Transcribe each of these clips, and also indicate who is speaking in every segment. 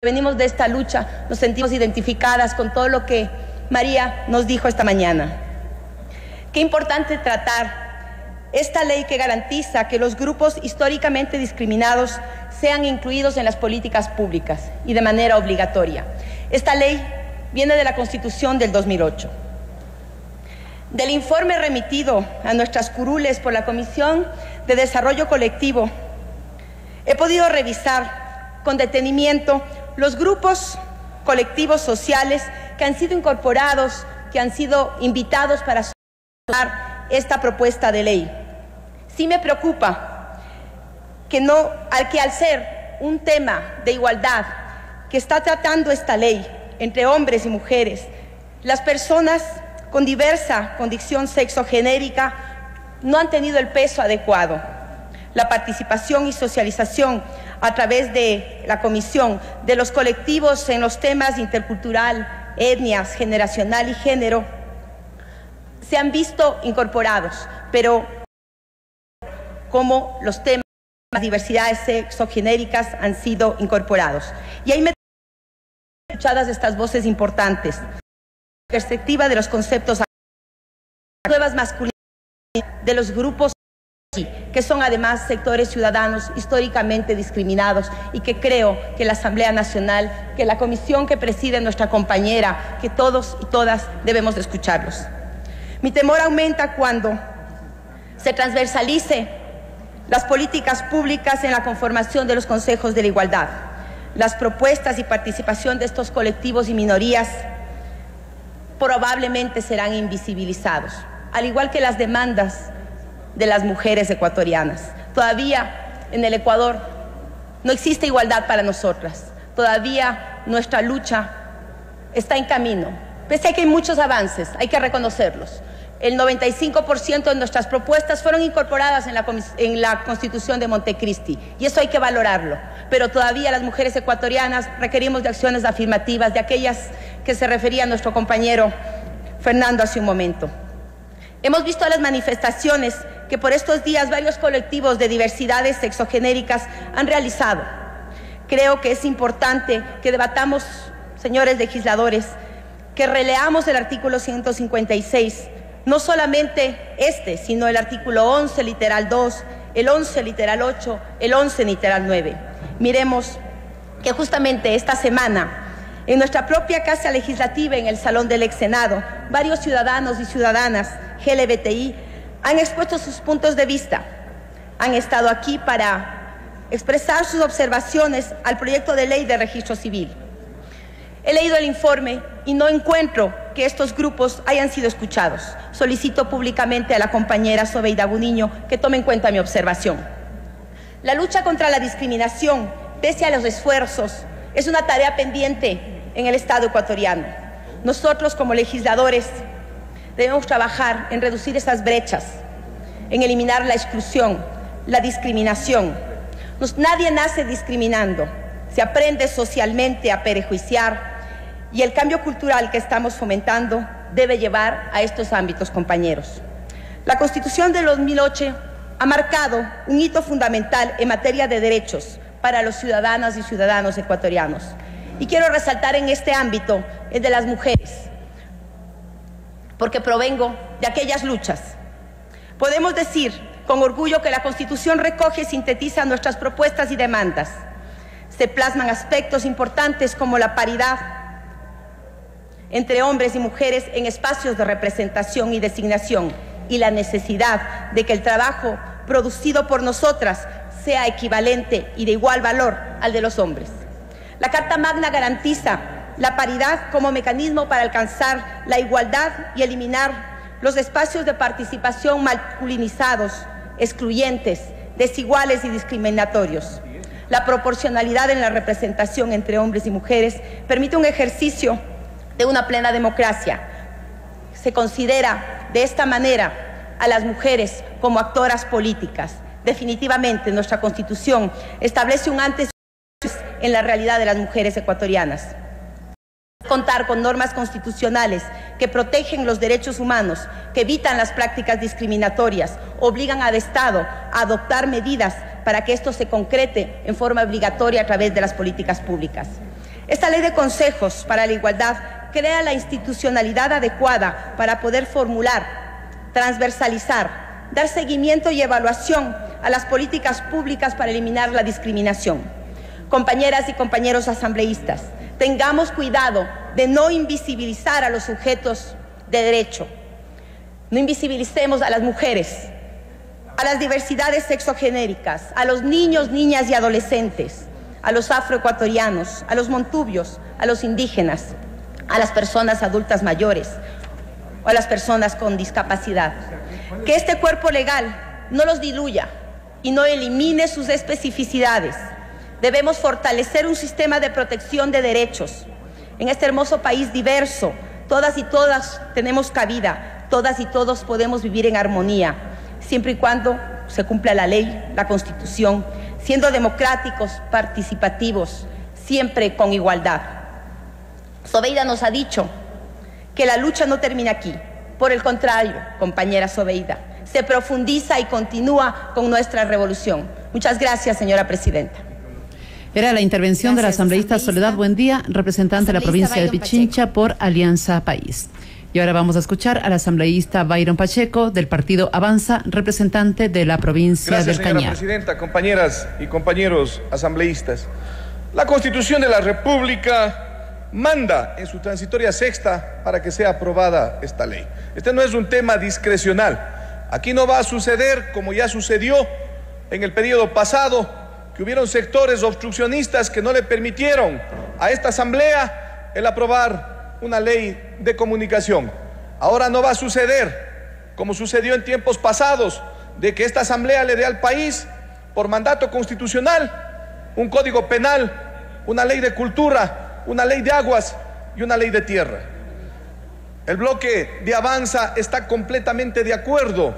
Speaker 1: venimos de esta lucha, nos sentimos identificadas con todo lo que María nos dijo esta mañana. Qué importante tratar esta ley que garantiza que los grupos históricamente discriminados sean incluidos en las políticas públicas y de manera obligatoria. Esta ley viene de la Constitución del 2008. Del informe remitido a nuestras curules por la Comisión de Desarrollo Colectivo, he podido revisar con detenimiento los grupos colectivos sociales que han sido incorporados, que han sido invitados para solucionar esta propuesta de ley. Sí me preocupa que al ser un tema de igualdad que está tratando esta ley entre hombres y mujeres, las personas con diversa condición sexogenérica no han tenido el peso adecuado. La participación y socialización a través de la Comisión de los colectivos en los temas intercultural, etnias, generacional y género se han visto incorporados, pero como los temas de las diversidades sexogenéricas han sido incorporados. Y ahí me escuchadas estas voces importantes, la perspectiva de los conceptos nuevas masculinas de los grupos que son además sectores ciudadanos históricamente discriminados y que creo que la Asamblea Nacional, que la comisión que preside nuestra compañera, que todos y todas debemos de escucharlos. Mi temor aumenta cuando se transversalice las políticas públicas en la conformación de los consejos de la igualdad. Las propuestas y participación de estos colectivos y minorías probablemente serán invisibilizados, al igual que las demandas de las mujeres ecuatorianas. Todavía en el Ecuador no existe igualdad para nosotras. Todavía nuestra lucha está en camino. Pese a que hay muchos avances, hay que reconocerlos. El 95% de nuestras propuestas fueron incorporadas en la Constitución de Montecristi, y eso hay que valorarlo. Pero todavía las mujeres ecuatorianas requerimos de acciones afirmativas, de aquellas que se refería nuestro compañero Fernando hace un momento. Hemos visto las manifestaciones que por estos días varios colectivos de diversidades sexogenéricas han realizado. Creo que es importante que debatamos, señores legisladores, que releamos el artículo 156, no solamente sino el artículo 11, literal 2, el 11, literal 8, el 11, literal 9. Miremos que justamente esta semana, en nuestra propia Casa Legislativa, en el Salón del Ex Senado, varios ciudadanos y ciudadanas LGBTI han expuesto sus puntos de vista. Han estado aquí para expresar sus observaciones al proyecto de ley de registro civil. He leído el informe y no encuentro que estos grupos hayan sido escuchados. Solicito públicamente a la compañera Zobeida Guniño que tome en cuenta mi observación. La lucha contra la discriminación, pese a los esfuerzos, es una tarea pendiente en el Estado ecuatoriano. Nosotros, como legisladores, debemos trabajar en reducir esas brechas, en eliminar la exclusión, la discriminación. Nadie nace discriminando, se aprende socialmente a prejuiciar, y el cambio cultural que estamos fomentando debe llevar a estos ámbitos, compañeros. La Constitución de 2008 ha marcado un hito fundamental en materia de derechos para los ciudadanas y ciudadanos ecuatorianos. Y quiero resaltar en este ámbito el de las mujeres, porque provengo de aquellas luchas. Podemos decir con orgullo que la Constitución recoge y sintetiza nuestras propuestas y demandas. Se plasman aspectos importantes como la paridad entre hombres y mujeres en espacios de representación y designación, y la necesidad de que el trabajo producido por nosotras sea equivalente y de igual valor al de los hombres. La Carta Magna garantiza la paridad como mecanismo para alcanzar la igualdad y eliminar los espacios de participación masculinizados, excluyentes, desiguales y discriminatorios. La proporcionalidad en la representación entre hombres y mujeres permite un ejercicio de una plena democracia. Se considera de esta manera a las mujeres como actoras políticas. Definitivamente nuestra Constitución establece un antes y después en la realidad de las mujeres ecuatorianas. Contar con normas constitucionales que protegen los derechos humanos, que evitan las prácticas discriminatorias, obligan al Estado a adoptar medidas para que esto se concrete en forma obligatoria a través de las políticas públicas. Esta ley de consejos para la igualdad crea la institucionalidad adecuada para poder formular, transversalizar, dar seguimiento y evaluación a las políticas públicas para eliminar la discriminación. Compañeras y compañeros asambleístas, tengamos cuidado de no invisibilizar a los sujetos de derecho. No invisibilicemos a las mujeres, a las diversidades sexogenéricas, a los niños, niñas y adolescentes, a los afroecuatorianos, a los montubios, a los indígenas, a las personas adultas mayores o a las personas con discapacidad. Que este cuerpo legal no los diluya y no elimine sus especificidades. Debemos fortalecer un sistema de protección de derechos. En este hermoso país diverso, todas y todas tenemos cabida, todas y todos podemos vivir en armonía, siempre y cuando se cumpla la ley, la Constitución, siendo democráticos, participativos, siempre con igualdad. Sobeida nos ha dicho que la lucha no termina aquí. Por el contrario, compañera Sobeida, se profundiza y continúa con nuestra revolución. Muchas gracias, señora presidenta.
Speaker 2: Era la intervención de la asambleísta Soledad Buendía, representante de la provincia de Pichincha por Alianza País. Y ahora vamos a escuchar al asambleísta Byron Pacheco del partido Avanza, representante de la provincia del Cañar.
Speaker 3: Gracias, señora presidenta, compañeras y compañeros asambleístas. La Constitución de la República manda en su transitoria sexta para que sea aprobada esta ley. Este no es un tema discrecional. Aquí no va a suceder como ya sucedió en el periodo pasado, que hubieron sectores obstruccionistas que no le permitieron a esta asamblea el aprobar una ley de comunicación. Ahora no va a suceder como sucedió en tiempos pasados, de que esta asamblea le dé al país por mandato constitucional un código penal, una ley de cultura, una ley de aguas y una ley de tierra. El bloque de Avanza está completamente de acuerdo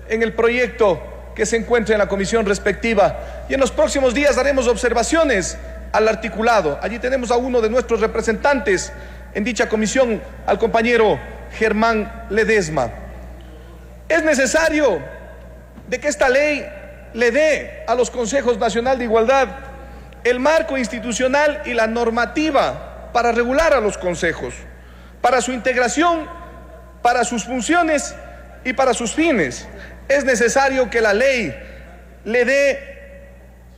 Speaker 3: en el proyecto que se encuentra en la comisión respectiva, y en los próximos días haremos observaciones al articulado. Allí tenemos a uno de nuestros representantes en dicha comisión, al compañero Germán Ledesma. Es necesario de que esta ley le dé a los consejos nacional de igualdad el marco institucional y la normativa para regular a los consejos, para su integración, para sus funciones y para sus fines. Es necesario que la ley le dé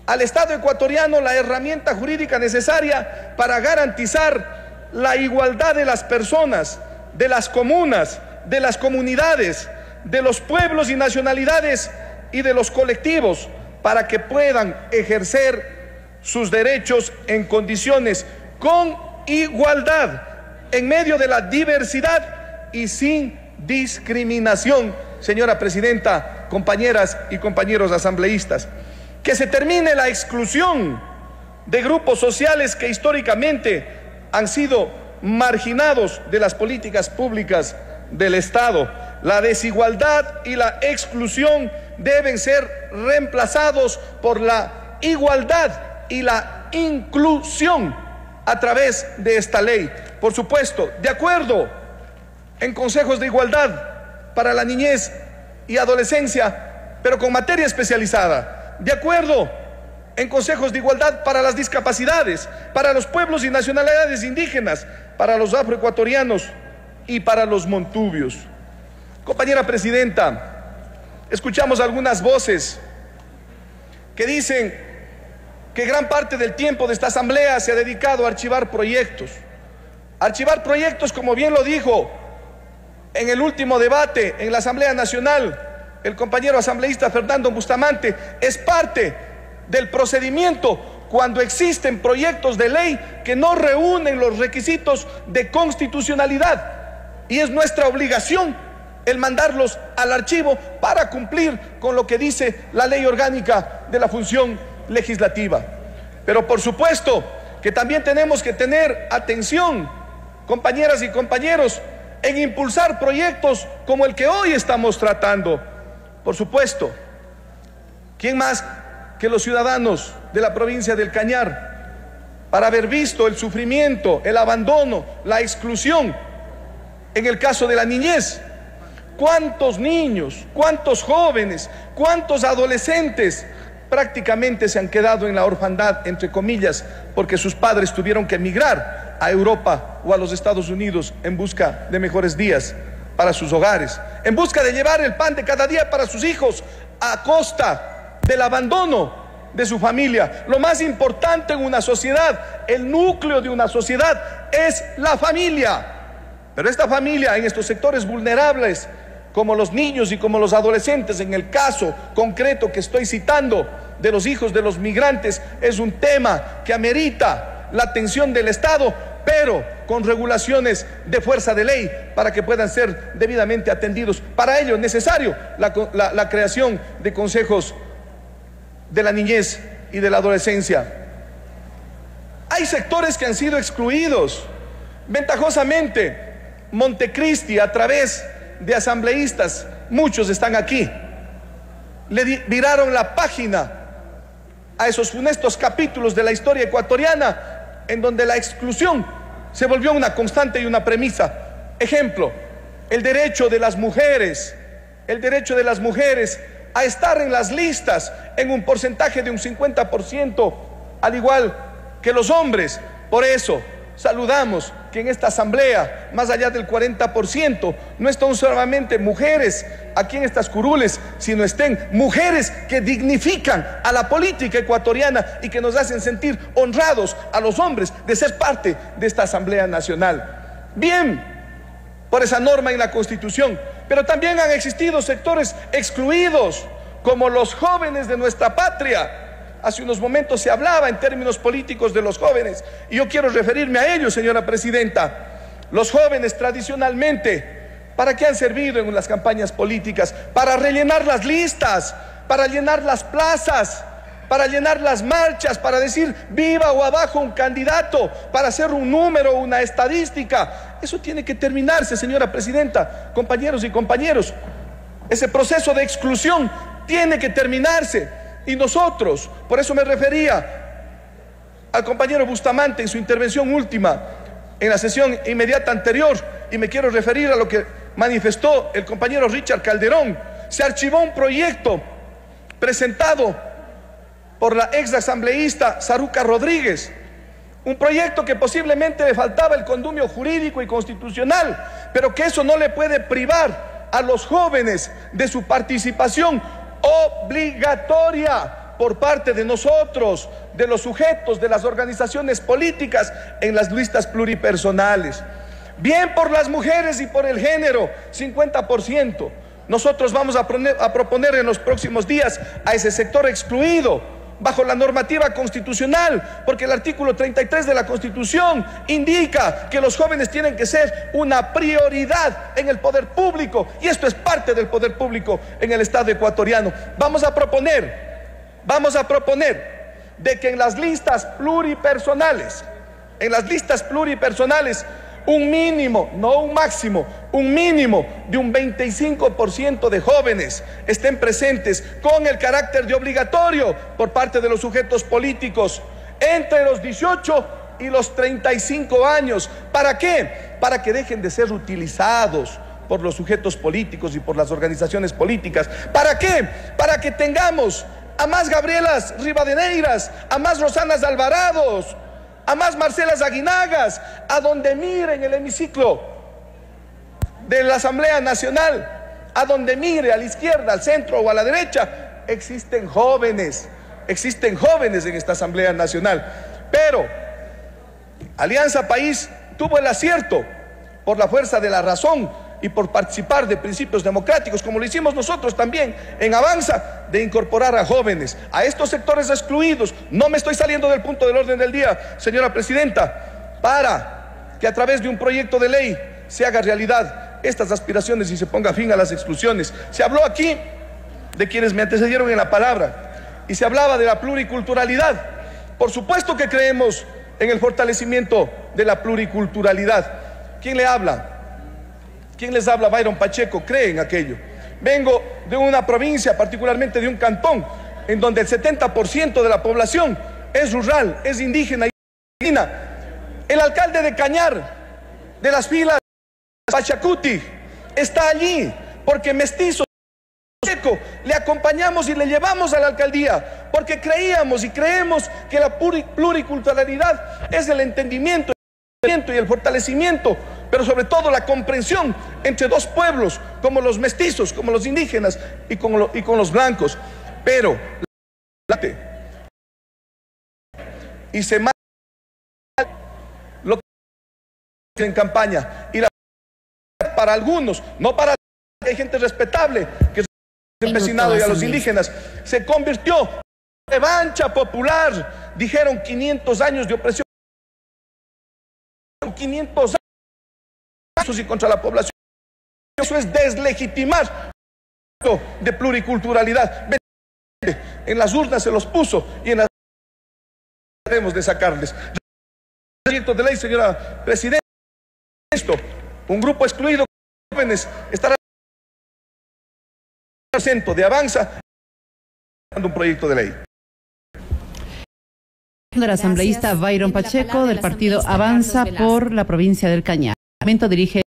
Speaker 3: al Estado ecuatoriano la herramienta jurídica necesaria para garantizar la igualdad de las personas, de las comunas, de las comunidades, de los pueblos y nacionalidades y de los colectivos, para que puedan ejercer sus derechos en condiciones con igualdad, en medio de la diversidad y sin discriminación. Señora presidenta, compañeras y compañeros asambleístas, que se termine la exclusión de grupos sociales que históricamente han sido marginados de las políticas públicas del Estado. La desigualdad y la exclusión deben ser reemplazados por la igualdad y la inclusión a través de esta ley. Por supuesto, de acuerdo en consejos de igualdad para la niñez y adolescencia, pero con materia especializada. De acuerdo en consejos de igualdad para las discapacidades, para los pueblos y nacionalidades indígenas, para los afroecuatorianos y para los montubios. Compañera presidenta, escuchamos algunas voces que dicen que gran parte del tiempo de esta asamblea se ha dedicado a archivar proyectos. Archivar proyectos, como bien lo dijo en el último debate en la Asamblea Nacional el compañero asambleísta Fernando Bustamante, es parte del procedimiento cuando existen proyectos de ley que no reúnen los requisitos de constitucionalidad, y es nuestra obligación el mandarlos al archivo para cumplir con lo que dice la ley orgánica de la función legislativa. Pero por supuesto que también tenemos que tener atención, compañeras y compañeros, en impulsar proyectos como el que hoy estamos tratando. Por supuesto, ¿quién más que los ciudadanos de la provincia del Cañar, para haber visto el sufrimiento, el abandono, la exclusión en el caso de la niñez? ¿Cuántos niños, cuántos jóvenes, cuántos adolescentes prácticamente se han quedado en la orfandad, entre comillas, porque sus padres tuvieron que emigrar a Europa o a los Estados Unidos en busca de mejores días para sus hogares, en busca de llevar el pan de cada día para sus hijos, a costa del abandono de su familia. Lo más importante en una sociedad, el núcleo de una sociedad, es la familia. Pero esta familia, en estos sectores vulnerables, como los niños y como los adolescentes, en el caso concreto que estoy citando de los hijos de los migrantes, es un tema que amerita la atención del Estado, pero con regulaciones de fuerza de ley para que puedan ser debidamente atendidos. Para ello es necesario la creación de consejos de la niñez y de la adolescencia. Hay sectores que han sido excluidos. Ventajosamente, Montecristi, a través de asambleístas, muchos están aquí, le viraron la página a esos funestos capítulos de la historia ecuatoriana en donde la exclusión se volvió una constante y una premisa. Ejemplo, el derecho de las mujeres a estar en las listas en un porcentaje de un 50%, al igual que los hombres. Por eso saludamos que en esta asamblea, más allá del 40%, no están solamente mujeres aquí en estas curules, sino estén mujeres que dignifican a la política ecuatoriana y que nos hacen sentir honrados a los hombres de ser parte de esta Asamblea Nacional. Bien, por esa norma en la Constitución, pero también han existido sectores excluidos, como los jóvenes de nuestra patria. Hace unos momentos se hablaba en términos políticos de los jóvenes, y yo quiero referirme a ellos, señora presidenta. Los jóvenes tradicionalmente, ¿para qué han servido en las campañas políticas? Para rellenar las listas, para llenar las plazas, para llenar las marchas, para decir viva o abajo un candidato, para hacer un número, una estadística. Eso tiene que terminarse, señora presidenta, compañeros y compañeros. Ese proceso de exclusión tiene que terminarse. Y nosotros, por eso me refería al compañero Bustamante en su intervención última, en la sesión inmediata anterior, y me quiero referir a lo que manifestó el compañero Richard Calderón. Se archivó un proyecto presentado por la ex asambleísta Saruca Rodríguez, un proyecto que posiblemente le faltaba el condumio jurídico y constitucional, pero que eso no le puede privar a los jóvenes de su participación obligatoria por parte de nosotros, de los sujetos, de las organizaciones políticas en las listas pluripersonales. Bien por las mujeres y por el género, 50%. Nosotros vamos a proponer en los próximos días a ese sector excluido bajo la normativa constitucional, porque el artículo 33 de la Constitución indica que los jóvenes tienen que ser una prioridad en el poder público, y esto es parte del poder público en el Estado ecuatoriano. Vamos a proponer de que en las listas pluripersonales, un mínimo, no un máximo, un mínimo de un 25% de jóvenes estén presentes con el carácter de obligatorio por parte de los sujetos políticos entre los 18 y los 35 años. ¿Para qué? Para que dejen de ser utilizados por los sujetos políticos y por las organizaciones políticas. ¿Para qué? Para que tengamos a más Gabrielas Rivadeneiras, a más Rosanas Alvarados, a más Marcelas Aguinagas, a donde miren el hemiciclo de la Asamblea Nacional, a donde mire, a la izquierda, al centro o a la derecha, existen jóvenes en esta Asamblea Nacional. Pero Alianza País tuvo el acierto, por la fuerza de la razón y por participar de principios democráticos, como lo hicimos nosotros también en Avanza, de incorporar a jóvenes, a estos sectores excluidos. No me estoy saliendo del punto del orden del día, señora presidenta, para que a través de un proyecto de ley se haga realidad estas aspiraciones y se ponga fin a las exclusiones. Se habló aquí de quienes me antecedieron en la palabra y se hablaba de la pluriculturalidad. Por supuesto que creemos en el fortalecimiento de la pluriculturalidad. ¿Quién le habla? ¿Quién les habla? Byron Pacheco cree en aquello. Vengo de una provincia, particularmente de un cantón, en donde el 70% de la población es rural, es indígena y indígena. El alcalde de Cañar, de las filas Pachacuti, está allí porque mestizos le acompañamos y le llevamos a la alcaldía, porque creíamos y creemos que la pluriculturalidad es el entendimiento y el fortalecimiento, pero sobre todo la comprensión entre dos pueblos, como los mestizos, como los indígenas y con los blancos. Pero y se mata lo que en campaña, y la para algunos, no para hay gente respetable que es el empecinado, y a los indígenas se convirtió en revancha popular. Dijeron 500 años de opresión, 500 años y contra la población. Eso es deslegitimar de pluriculturalidad. En las urnas se los puso y en las debemos de sacarles. Proyecto de ley, señora presidenta, un grupo excluido de jóvenes estará en el centro de Avanza un proyecto de ley.
Speaker 2: El asambleísta Byron Pacheco del partido Avanza por la provincia del Cañar. El parlamento dirige la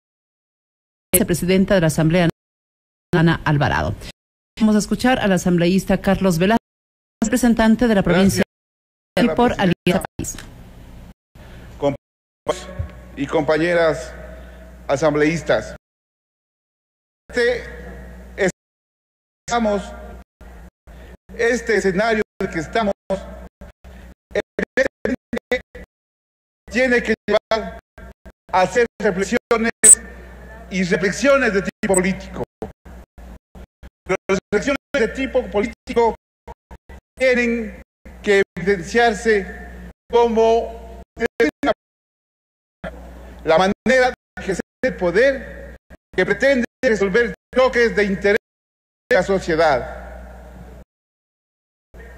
Speaker 2: vicepresidenta de la Asamblea, Ana Alvarado. Vamos a escuchar al asambleísta Carlos Velázquez, representante de la provincia y por Alianza País.
Speaker 4: Y compañeras asambleístas, este escenario en el que estamos tiene que llevar a hacer reflexiones de tipo político. Pero las reflexiones de tipo político tienen que evidenciarse como la manera de ejercer el poder que pretende resolver choques de interés de la sociedad.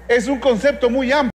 Speaker 4: Es un concepto muy amplio.